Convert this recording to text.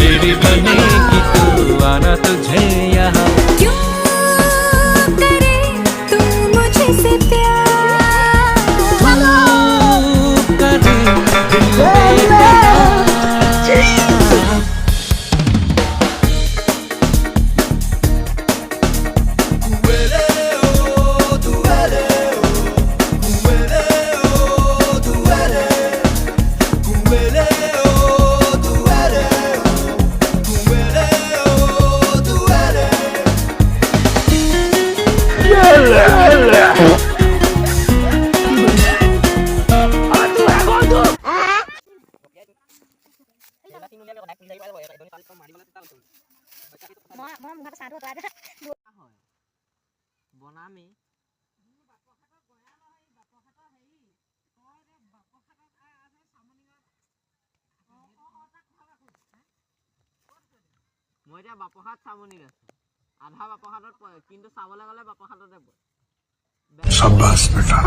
मेरी बनेगी तू आना तुझे यहाँ क्यों करे तुम मुझसे प्यार करे दिल बेकरार বনামি মই এতিয়া বাপহাট চামনিত আছো আধা বাপহাটত পৰে কিন্তু চাবলৈ গ'লে বাপহাটতে পৰে शाबाश बेटा